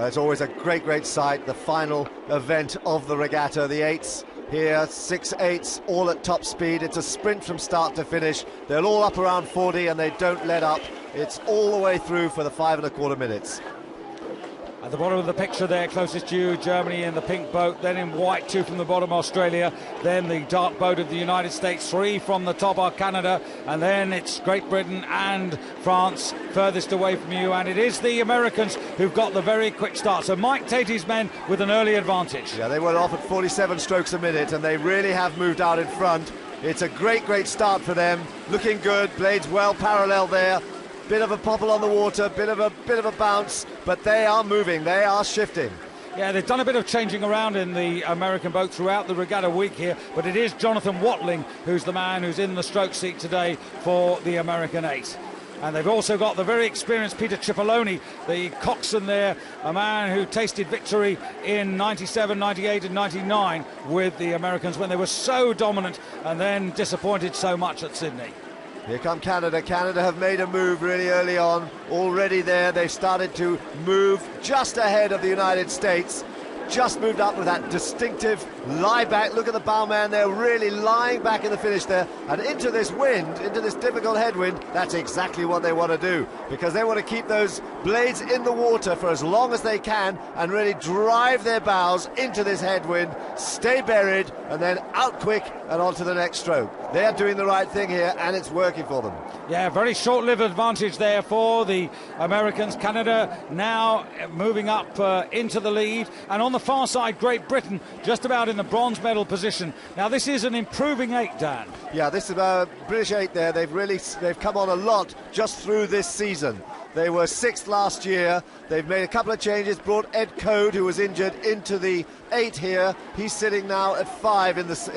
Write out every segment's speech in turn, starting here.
Well, it's always a great sight, the final event of the regatta, the eights. Here, 6 eights, all at top speed. It's a sprint from start to finish. They're all up around 40 and they don't let up. It's all the way through for the 5¼ minutes. At the bottom of the picture there, closest to you, Germany in the pink boat, then in white, 2 from the bottom, Australia, then the dark boat of the United States, 3 from the top are Canada, and then it's Great Britain and France furthest away from you, and it is the Americans who've got the very quick start. So Mike Tatey's men with an early advantage. Yeah, they were off at 47 strokes a minute, and they really have moved out in front. It's a great start for them, looking good, blades well parallel there. Bit of a popple on the water, bit of a bounce, but they are moving, they are shifting. Yeah, they've done a bit of changing around in the American boat throughout the regatta week here, but it is Jonathan Watling who's the man who's in the stroke seat today for the American 8. And they've also got the very experienced Peter Cipollone, the coxswain there, a man who tasted victory in 97, 98 and 99 with the Americans when they were so dominant and then disappointed so much at Sydney. Here come Canada. Canada have made a move really early on. Already there, they've started to move just ahead of the United States. Just moved up with that distinctive lie back. Look at the bowman there, really lying back in the finish there. And into this wind, into this difficult headwind, that's exactly what they want to do. Because they want to keep those blades in the water for as long as they can and really drive their bows into this headwind, stay buried, and then out quick and on to the next stroke. They are doing the right thing here, and it's working for them. Yeah, very short-lived advantage there for the Americans. Canada now moving up into the lead, and on the far side, Great Britain just about in the bronze medal position. Now, this is an improving 8, Dan. Yeah, this is a British 8 there. They've come on a lot just through this season. They were 6th last year. They've made a couple of changes, brought Ed Code, who was injured, into the 8 here. He's sitting now at 5 in this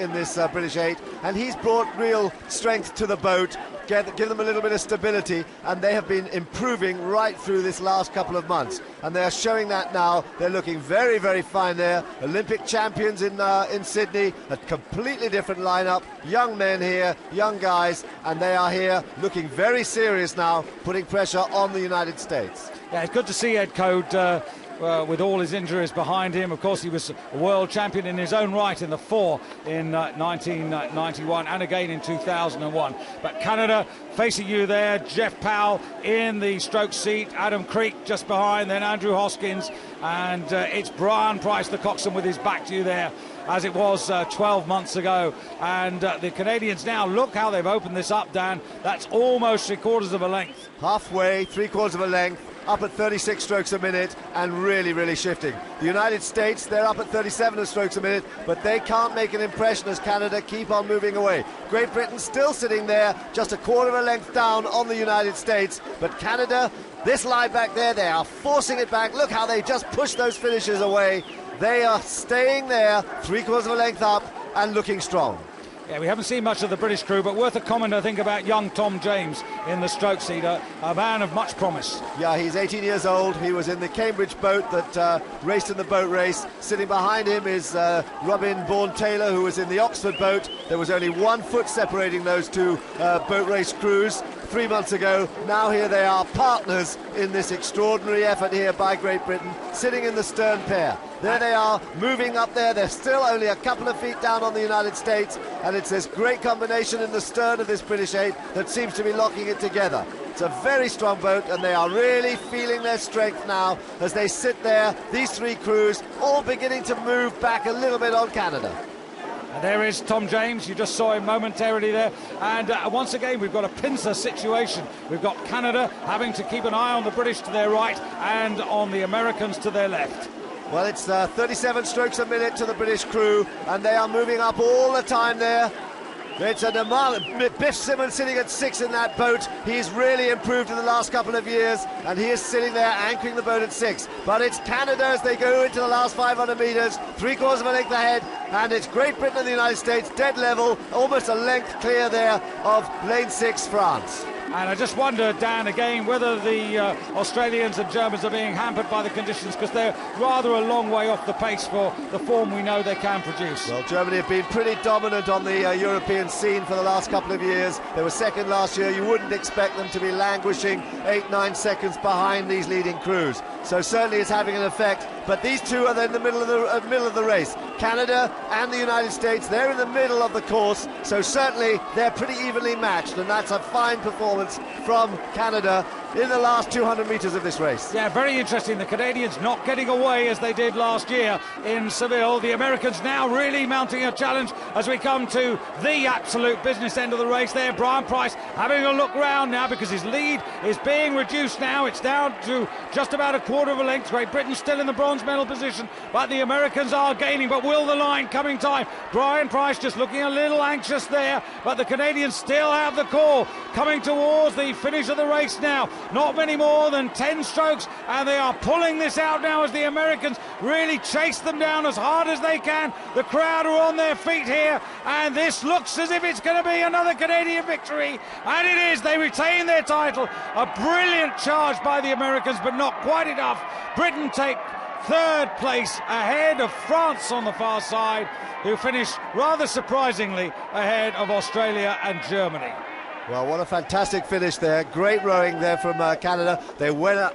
British 8, and he's brought real strength to the boat, give them a little bit of stability, and they have been improving right through this last couple of months, and they are showing that now. They're looking very fine there. Olympic champions in Sydney, a completely different lineup, young men here, young guys, and they are here looking very serious now, putting pressure on the United States. Yeah, it's good to see Ed Code with all his injuries behind him. Of course, he was a world champion in his own right in the 4 in 1991 and again in 2001. But Canada facing you there, Jeff Powell in the stroke seat, Adam Creek just behind, then Andrew Hoskins, and it's Brian Price, the coxswain, with his back to you there, as it was 12 months ago. And the Canadians now, look how they've opened this up, Dan. That's almost 3/4 of a length. Halfway, 3/4 of a length, up at 36 strokes a minute and really shifting. The United States, they're up at 37 strokes a minute, but they can't make an impression as Canada keep on moving away. Great Britain still sitting there, just 1/4 of a length down on the United States, but Canada, this lie back there, they are forcing it back. Look how they just push those finishes away. They are staying there, 3/4 of a length up and looking strong. Yeah, we haven't seen much of the British crew, but worth a comment, I think, about young Tom James in the stroke seat, a man of much promise. Yeah, he's 18 years old. He was in the Cambridge boat that raced in the boat race. Sitting behind him is Robin Bourne-Taylor, who was in the Oxford boat. There was only 1 foot separating those two boat race crews 3 months ago. Now here they are, partners in this extraordinary effort here by Great Britain, sitting in the stern pair. There they are, moving up there. They're still only a couple of feet down on the United States, and it's this great combination in the stern of this British 8 that seems to be locking it together. It's a very strong boat, and they are really feeling their strength now as they sit there, these 3 crews, all beginning to move back a little bit on Canada. And there is Tom James, you just saw him momentarily there, and once again we've got a pincer situation. We've got Canada having to keep an eye on the British to their right and on the Americans to their left. Well, it's 37 strokes a minute to the British crew, and they are moving up all the time there. It's Biff Simmons sitting at 6 in that boat. He's really improved in the last couple of years, and he is sitting there anchoring the boat at 6. But it's Canada as they go into the last 500 metres, 3/4 of a length ahead, and it's Great Britain and the United States dead level, almost a length clear there of lane 6, France. And I just wonder, Dan, again, whether the Australians and Germans are being hampered by the conditions, because they're rather a long way off the pace for the form we know they can produce. Well, Germany have been pretty dominant on the European scene for the last couple of years. They were second last year. You wouldn't expect them to be languishing 8-9 seconds behind these leading crews. So certainly it's having an effect. But these two are in the middle of the race. Canada and the United States, they're in the middle of the course. So certainly they're pretty evenly matched, and that's a fine performance from Canada in the last 200 metres of this race. Yeah, very interesting. The Canadians not getting away as they did last year in Seville. The Americans now really mounting a challenge as we come to the absolute business end of the race there. Brian Price having a look round now because his lead is being reduced now. It's down to just about a quarter of a length. Great Britain still in the bronze medal position, but the Americans are gaining. But will the line coming time? Brian Price just looking a little anxious there, but the Canadians still have the call. Coming towards the finish of the race now. Not many more than 10 strokes, and they are pulling this out now as the Americans really chase them down as hard as they can. The crowd are on their feet here, and this looks as if it's going to be another Canadian victory, and it is. They retain their title. A brilliant charge by the Americans, but not quite enough. Britain take third place ahead of France on the far side, who finished rather surprisingly ahead of Australia and Germany. Well, what a fantastic finish there. Great rowing there from Canada. They went up